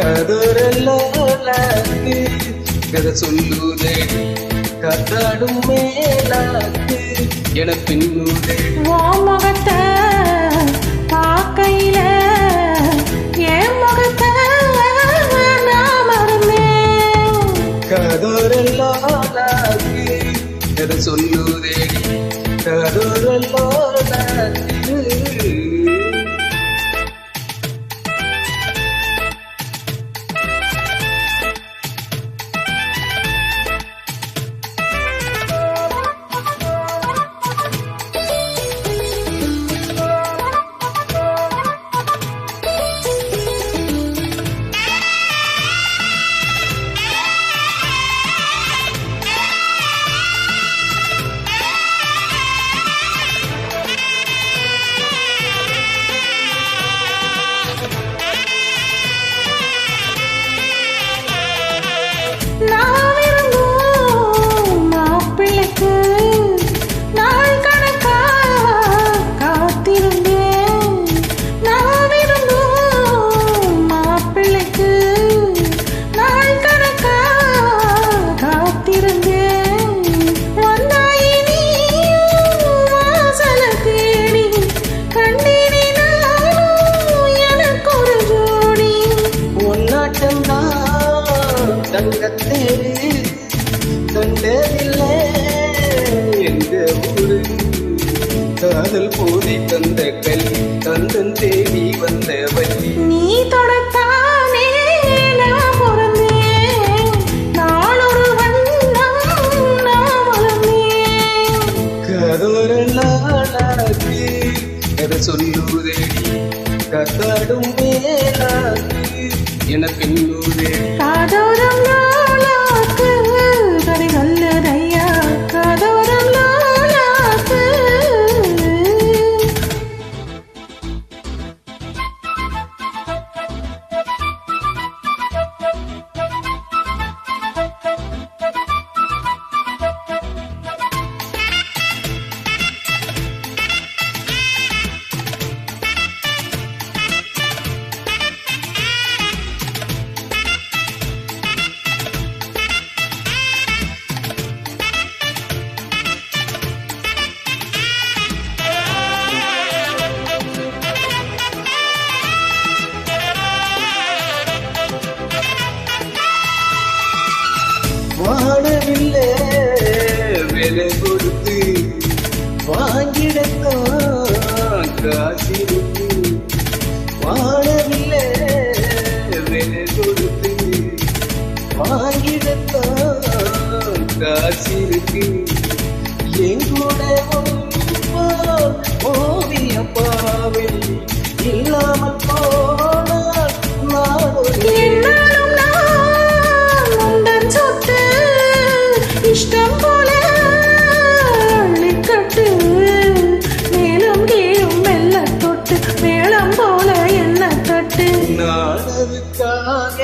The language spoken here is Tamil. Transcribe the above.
காதோரல்லாக்கு கதை சொல்லுதே காத்தாடும் மேலாக்கு என பின்னுதே முகத்தை பார்க்கையில என் முகத்தை நான் மறந்தேன் காதோரல்லாக்கு கதை சொல்லுதே காதோரல்லாக்கு தங்கத்தேரு கண்டதில்லை எங்க ஊரு காதல் போதி தந்த கல்வி தந்தன் தேடி வந்த வள்ளி நீ தொடத்தானே நான் பிறந்தேன் நாளொரு வண்ணம் நான் வளர்ந்தேன் காதோரல்லாக்கு கதை சொல்லுதேடி காத்தாடும் மேலாக்கு என பின்னுதே காதோரம் லாலாக்கு கதை நல்லதையா காதோரம் லாலாக்கு வாழவில்லை விலை கொடுத்து வாங்கிடத்தான் காசிருக்கு வாழவில்லை விலை கொடுத்து வாங்கிடத்தான் காசிருக்கு எங்கூட ஓவிய பாவை இல்லாமல் போனால் இஷ்டம் போல அள்ளிக்கட்டு மேலும் கீழும் மெல்ல தொட்டு மேளம் போல என்ன தட்டு நானதுக்காக